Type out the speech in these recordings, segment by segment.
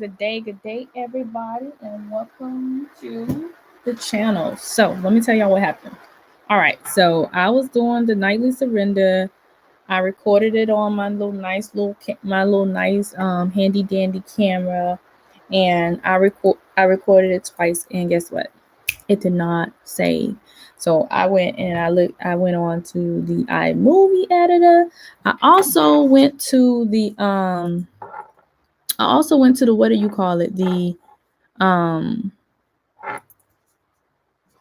good day, everybody, and welcome to the channel. So let me tell y'all what happened. All right, so I was doing the nightly surrender. I recorded it on my little nice handy dandy camera, and I recorded it twice. And guess what? It did not save. So I went and I went on to the iMovie editor. I also went to the what do you call it? Um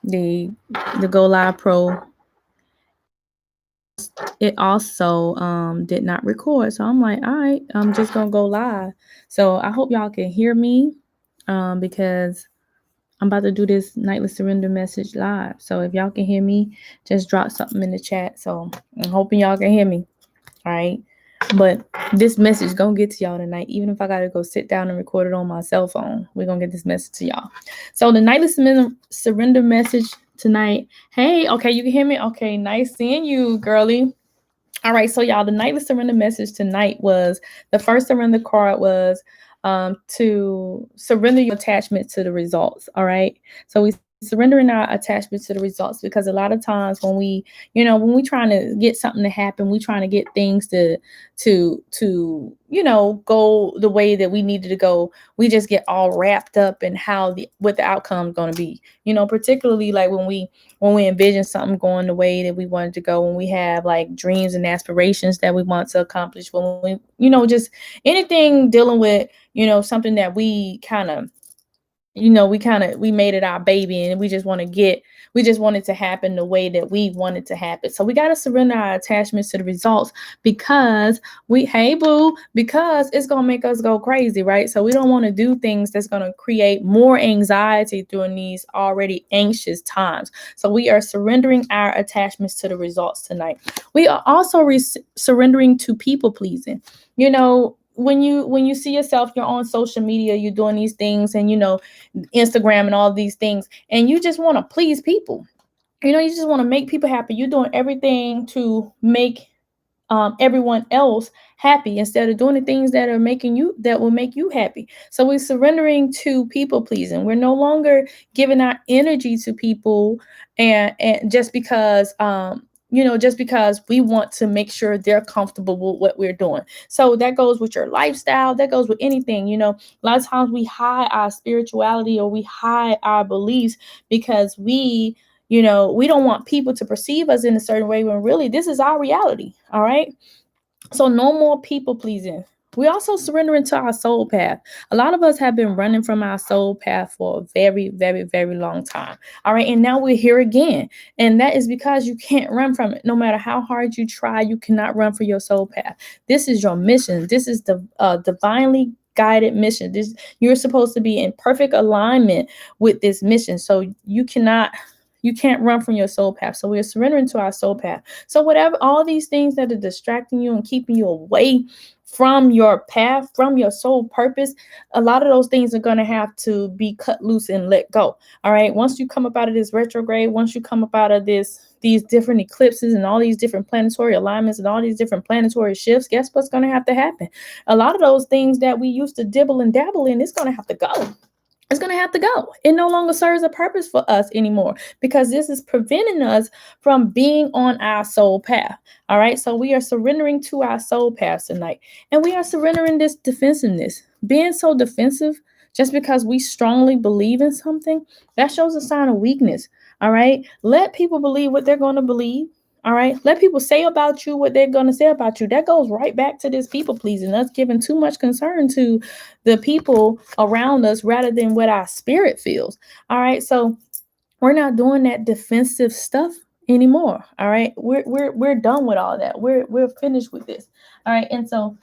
the Go Live Pro. It also did not record. So I'm like, all right, I'm just gonna go live. So I hope y'all can hear me because I'm about to do this nightly surrender message live. So if y'all can hear me, just drop something in the chat. So I'm hoping y'all can hear me. All right. But this message gonna get to y'all tonight. Even if I gotta go sit down and record it on my cell phone, we're gonna get this message to y'all. So the nightly surrender message tonight. Hey, okay, you can hear me? Okay, nice seeing you, girly. All right, so y'all, the nightly surrender message tonight was the first surrender card was to surrender your attachment to the results. All right, so we surrendering our attachment to the results, because a lot of times when we trying to get something to happen, we trying to get things to go the way that we needed to go, we just get all wrapped up in what the outcome is going to be, particularly like when we envision something going the way that we wanted to go, when we have like dreams and aspirations that we want to accomplish, when we just anything dealing with something that we kind of we made it our baby, and we just want it to happen the way that we want it to happen. So we got to surrender our attachments to the results, because because it's going to make us go crazy, right? So we don't want to do things that's going to create more anxiety during these already anxious times. So we are surrendering our attachments to the results tonight. We are also surrendering to people pleasing. When you see yourself, you're on social media, you're doing these things, and Instagram and all these things, and you just want to please people. You just want to make people happy. You're doing everything to make everyone else happy, instead of doing the things that will make you happy. So we're surrendering to people pleasing. We're no longer giving our energy to people, and just because just because we want to make sure they're comfortable with what we're doing. So that goes with your lifestyle. That goes with anything. A lot of times we hide our spirituality, or we hide our beliefs, because we don't want people to perceive us in a certain way, when really this is our reality. All right. So no more people pleasing. We also surrender into our soul path. A lot of us have been running from our soul path for a very, very, very long time. All right. And now we're here again. And that is because you can't run from it. No matter how hard you try, you cannot run for your soul path. This is your mission. This is the divinely guided mission. You're supposed to be in perfect alignment with this mission. So you can't run from your soul path. So we're surrendering to our soul path. So whatever, all these things that are distracting you and keeping you away from your path, from your soul purpose, a lot of those things are going to have to be cut loose and let go. All right. Once you come up out of this retrograde, once you come up out of these different eclipses and all these different planetary alignments and all these different planetary shifts, guess what's going to have to happen? A lot of those things that we used to dibble and dabble in, it's going to have to go. It's going to have to go. It no longer serves a purpose for us anymore, because this is preventing us from being on our soul path. All right. So we are surrendering to our soul path tonight, and we are surrendering this defensiveness. Being so defensive just because we strongly believe in something, that shows a sign of weakness. All right. Let people believe what they're going to believe. All right. Let people say about you what they're going to say about you. That goes right back to this people pleasing, us giving too much concern to the people around us rather than what our spirit feels. All right. So we're not doing that defensive stuff anymore. All right. We're done with all that. We're finished with this. All right. And so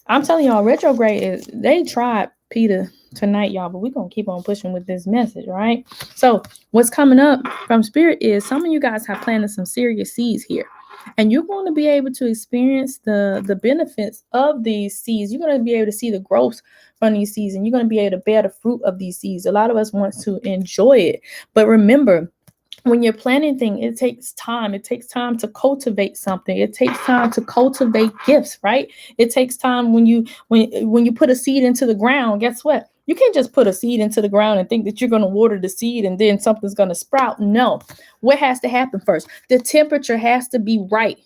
I'm telling y'all, retrograde they tried Peter tonight, y'all, but we're going to keep on pushing with this message, right? So what's coming up from spirit is some of you guys have planted some serious seeds here, and you're going to be able to experience the benefits of these seeds. You're going to be able to see the growth from these seeds, and you're going to be able to bear the fruit of these seeds. A lot of us want to enjoy it, but remember, when you're planting things, it takes time. It takes time to cultivate something. It takes time to cultivate gifts, right? It takes time when you put a seed into the ground. Guess what? You can't just put a seed into the ground and think that you're going to water the seed and then something's going to sprout. No. What has to happen first? The temperature has to be right.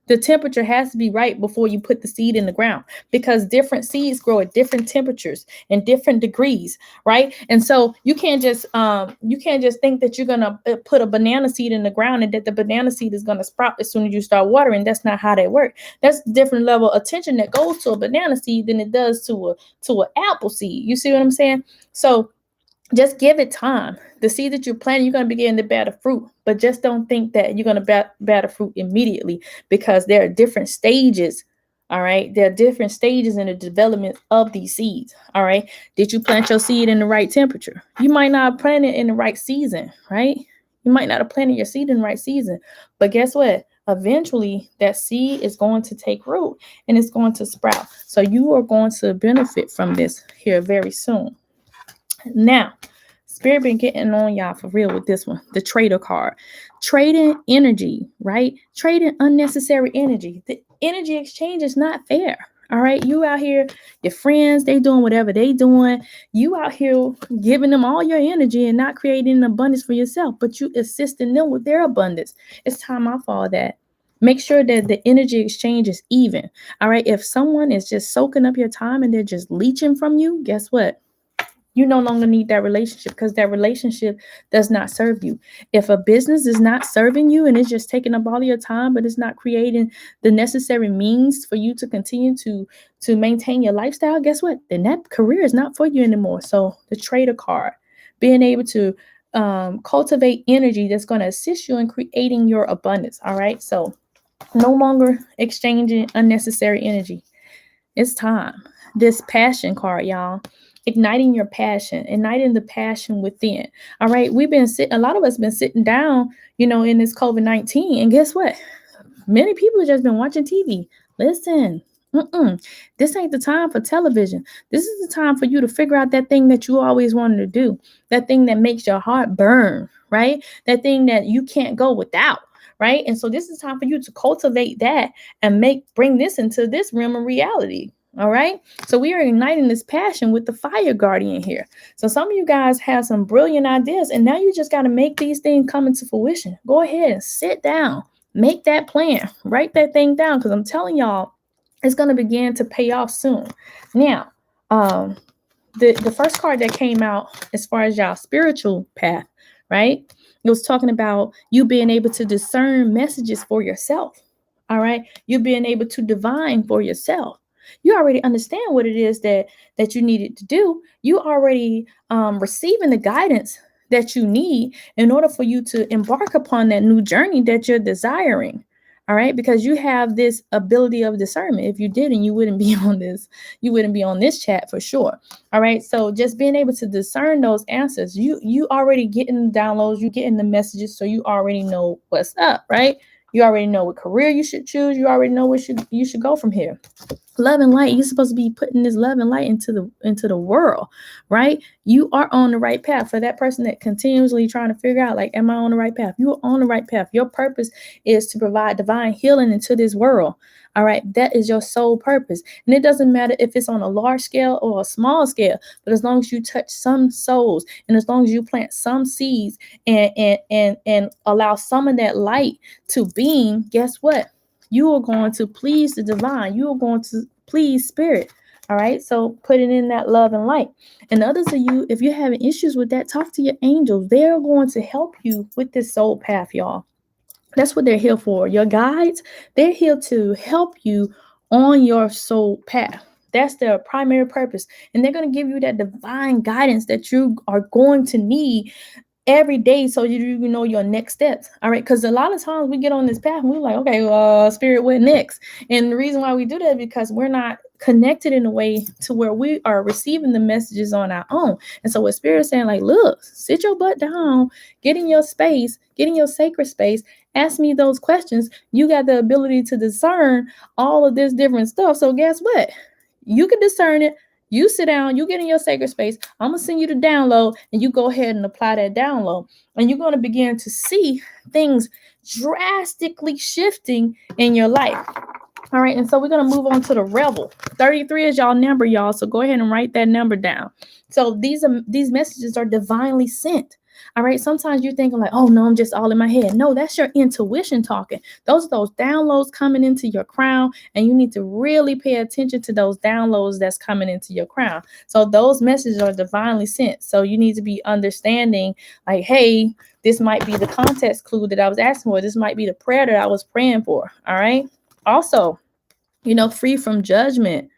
The temperature has to be right before you put the seed in the ground, because different seeds grow at different temperatures and different degrees, right? And so you can't just think that you're gonna put a banana seed in the ground and that the banana seed is gonna sprout as soon as you start watering. That's not how that works. That's a different level of attention that goes to a banana seed than it does to an apple seed. You see what I'm saying? So just give it time. The seed that you're planting, you're going to begin to bear the fruit, but just don't think that you're going to bear the fruit immediately, because there are different stages. All right. There are different stages in the development of these seeds. All right. Did you plant your seed in the right temperature? You might not have planted it in the right season, right? You might not have planted your seed in the right season, but guess what? Eventually that seed is going to take root and it's going to sprout. So you are going to benefit from this here very soon. Now, Spirit been getting on y'all for real with this one. The trader card. Trading energy, right? Trading unnecessary energy. The energy exchange is not fair. All right. You out here, your friends, they doing whatever they doing. You out here giving them all your energy and not creating an abundance for yourself, but you assisting them with their abundance. It's time off all that. Make sure that the energy exchange is even. All right. If someone is just soaking up your time and they're just leeching from you, guess what? You no longer need that relationship, because that relationship does not serve you. If a business is not serving you and it's just taking up all your time, but it's not creating the necessary means for you to continue to maintain your lifestyle, guess what? Then that career is not for you anymore. So the trader card, being able to cultivate energy that's going to assist you in creating your abundance. All right. So no longer exchanging unnecessary energy. It's time. This passion card, y'all. Igniting your passion, igniting the passion within. All right. A lot of us been sitting down, in this COVID-19. And guess what? Many people have just been watching TV. Listen, this ain't the time for television. This is the time for you to figure out that thing that you always wanted to do, that thing that makes your heart burn, right? That thing that you can't go without. Right. And so this is time for you to cultivate that and bring this into this realm of reality. All right. So we are igniting this passion with the fire guardian here. So some of you guys have some brilliant ideas, and now you just got to make these things come into fruition. Go ahead and sit down, make that plan, write that thing down, because I'm telling y'all, it's going to begin to pay off soon. Now, the first card that came out as far as y'all spiritual path, right? It was talking about you being able to discern messages for yourself. All right. You being able to divine for yourself. You already understand what it is that you needed to do. You already receiving the guidance that you need in order for you to embark upon that new journey that you're desiring. All right, because you have this ability of discernment. If you didn't, you wouldn't be on this. You wouldn't be on this chat for sure. All right, so just being able to discern those answers, you already getting the downloads, you getting the messages, so you already know what's up, right? You already know what career you should choose. You already know you should go from here. Love and light. You're supposed to be putting this love and light into the world, right? You are on the right path. For that person that continuously trying to figure out, like, am I on the right path? You are on the right path. Your purpose is to provide divine healing into this world. All right. That is your sole purpose. And it doesn't matter if it's on a large scale or a small scale, but as long as you touch some souls and as long as you plant some seeds and allow some of that light to beam, guess what? You are going to please the divine. You are going to please spirit. All right. So putting in that love and light. And others of you, if you're having issues with that, talk to your angels. They're going to help you with this soul path, y'all. That's what they're here for. Your guides, they're here to help you on your soul path. That's their primary purpose. And they're going to give you that divine guidance that you are going to need every day, so you know your next steps. All right, because a lot of times we get on this path and we're like, okay, spirit, what next? And the reason why we do that is because we're not connected in a way to where we are receiving the messages on our own. And so what spirit is saying, like, look, sit your butt down, get in your space, get in your sacred space, ask me those questions. You got the ability to discern all of this different stuff. So guess what? You can discern it. You sit down, you get in your sacred space. I'm going to send you the download and you go ahead and apply that download. And you're going to begin to see things drastically shifting in your life. All right, and so we're going to move on to the rebel. 33 is y'all number, y'all. So go ahead and write that number down. So these messages are divinely sent. All right, sometimes you're thinking like, oh no, I'm just all in my head. No, that's your intuition talking. Those are those downloads coming into your crown, and you need to really pay attention to those downloads that's coming into your crown. So those messages are divinely sent. So you need to be understanding like, hey, this might be the context clue that I was asking for. This might be the prayer that I was praying for. All right. Also, free from judgment.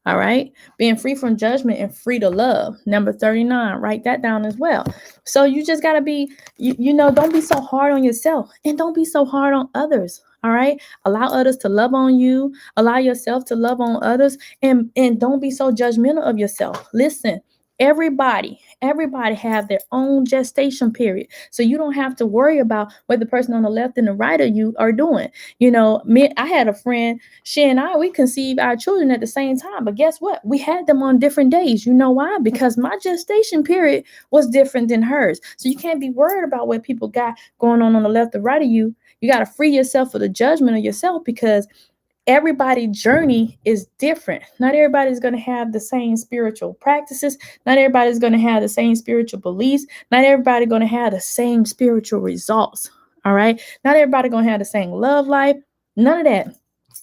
All right. Being free from judgment and free to love. Number 39. Write that down as well. So you just got to be, don't be so hard on yourself and don't be so hard on others. All right. Allow others to love on you. Allow yourself to love on others, and don't be so judgmental of yourself. Listen, everybody have their own gestation period. So you don't have to worry about what the person on the left and the right of you are doing. I had a friend, she and I, we conceived our children at the same time. But guess what? We had them on different days. You know why? Because my gestation period was different than hers. So you can't be worried about what people got going on the left or right of you. You got to free yourself of the judgment of yourself, because everybody's journey is different. Not everybody's going to have the same spiritual practices. Not everybody's going to have the same spiritual beliefs. Not everybody going to have the same spiritual results. All right. Not everybody going to have the same love life. None of that.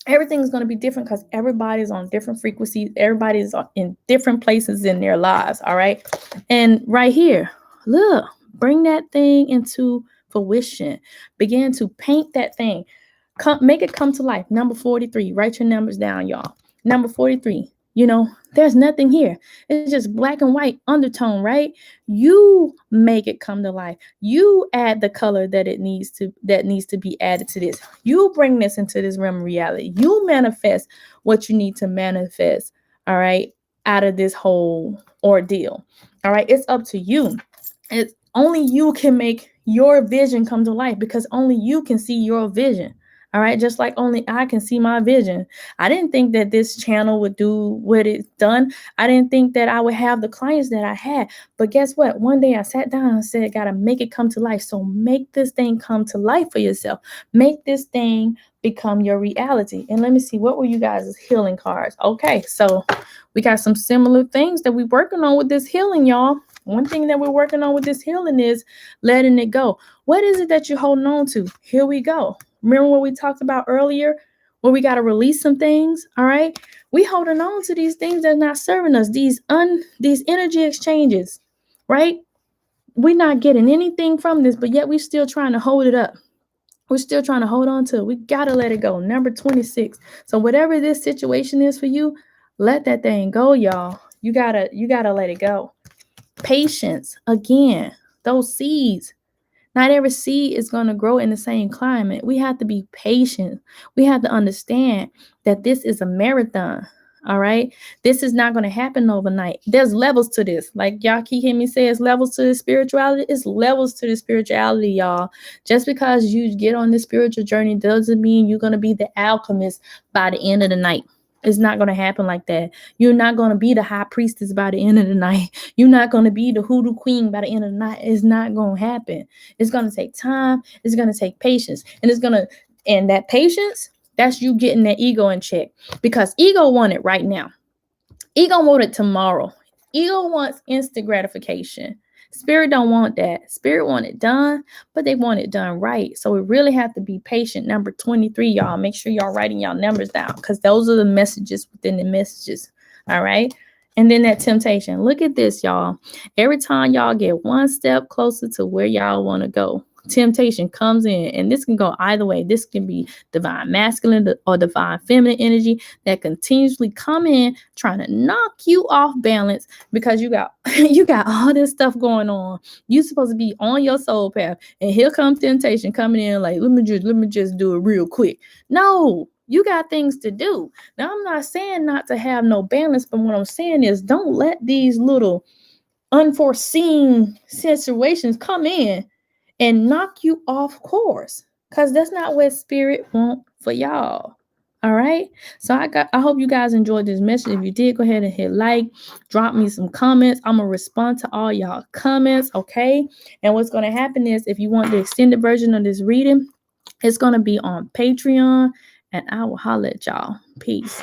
Everything's going to be different because everybody's on different frequencies. Everybody's in different places in their lives. All right. And right here, look, bring that thing into fruition. Begin to paint that thing. Make it come to life. Number 43. Write your numbers down, y'all. Number 43. There's nothing here. It's just black and white undertone, right? You make it come to life. You add the color that needs to be added to this. You bring this into this realm of reality. You manifest what you need to manifest, all right, out of this whole ordeal. All right, it's up to you. It's only you can make your vision come to life, because only you can see your vision. All right. Just like only I can see my vision. I didn't think that this channel would do what it's done. I didn't think that I would have the clients that I had. But guess what? One day I sat down and said, gotta make it come to life. So make this thing come to life for yourself. Make this thing become your reality. And let me see, what were you guys' healing cards? Okay. So we got some similar things that we're working on with this healing, y'all. One thing that we're working on with this healing is letting it go. What is it that you're holding on to? Here we go. Remember what we talked about earlier, where we got to release some things. All right. We holding on to these things that are not serving us, these energy exchanges, right? We're not getting anything from this, but yet we're still trying to hold it up. We're still trying to hold on to it. We got to let it go. Number 26. So whatever this situation is for you, let that thing go, y'all. You gotta let it go. Patience. Again, those seeds. Not every seed is going to grow in the same climate. We have to be patient. We have to understand that this is a marathon. All right. This is not going to happen overnight. There's levels to this. Like y'all keep hearing me say, it's levels to the spirituality. It's levels to the spirituality, y'all. Just because you get on this spiritual journey doesn't mean you're going to be the alchemist by the end of the night. It's not going to happen like that. You're not going to be the high priestess by the end of the night. You're not going to be the hoodoo queen by the end of the night. It's not going to happen. It's going to take time. It's going to take patience. And that patience, that's you getting that ego in check, because ego want it right now. Ego want it tomorrow. Ego wants instant gratification. Spirit don't want that. Spirit want it done, but they want it done right. So we really have to be patient. Number 23, y'all. Make sure y'all writing y'all numbers down, because those are the messages within the messages. All right. And then that temptation. Look at this, y'all. Every time y'all get one step closer to where y'all want to go, temptation comes in, and this can go either way. This can be divine masculine or divine feminine energy that continuously come in trying to knock you off balance, because you got all this stuff going on. You're supposed to be on your soul path, and here comes temptation coming in like, let me just do it real quick. No, you got things to do. Now, I'm not saying not to have no balance, but what I'm saying is don't let these little unforeseen situations come in and knock you off course, because that's not what spirit want for y'all. All right. So I hope you guys enjoyed this message. If you did, go ahead and hit like, drop me some comments. I'm gonna respond to all y'all comments. Okay. And what's gonna happen is, if you want the extended version of this reading, it's gonna be on Patreon. and I will holler at y'all. Peace.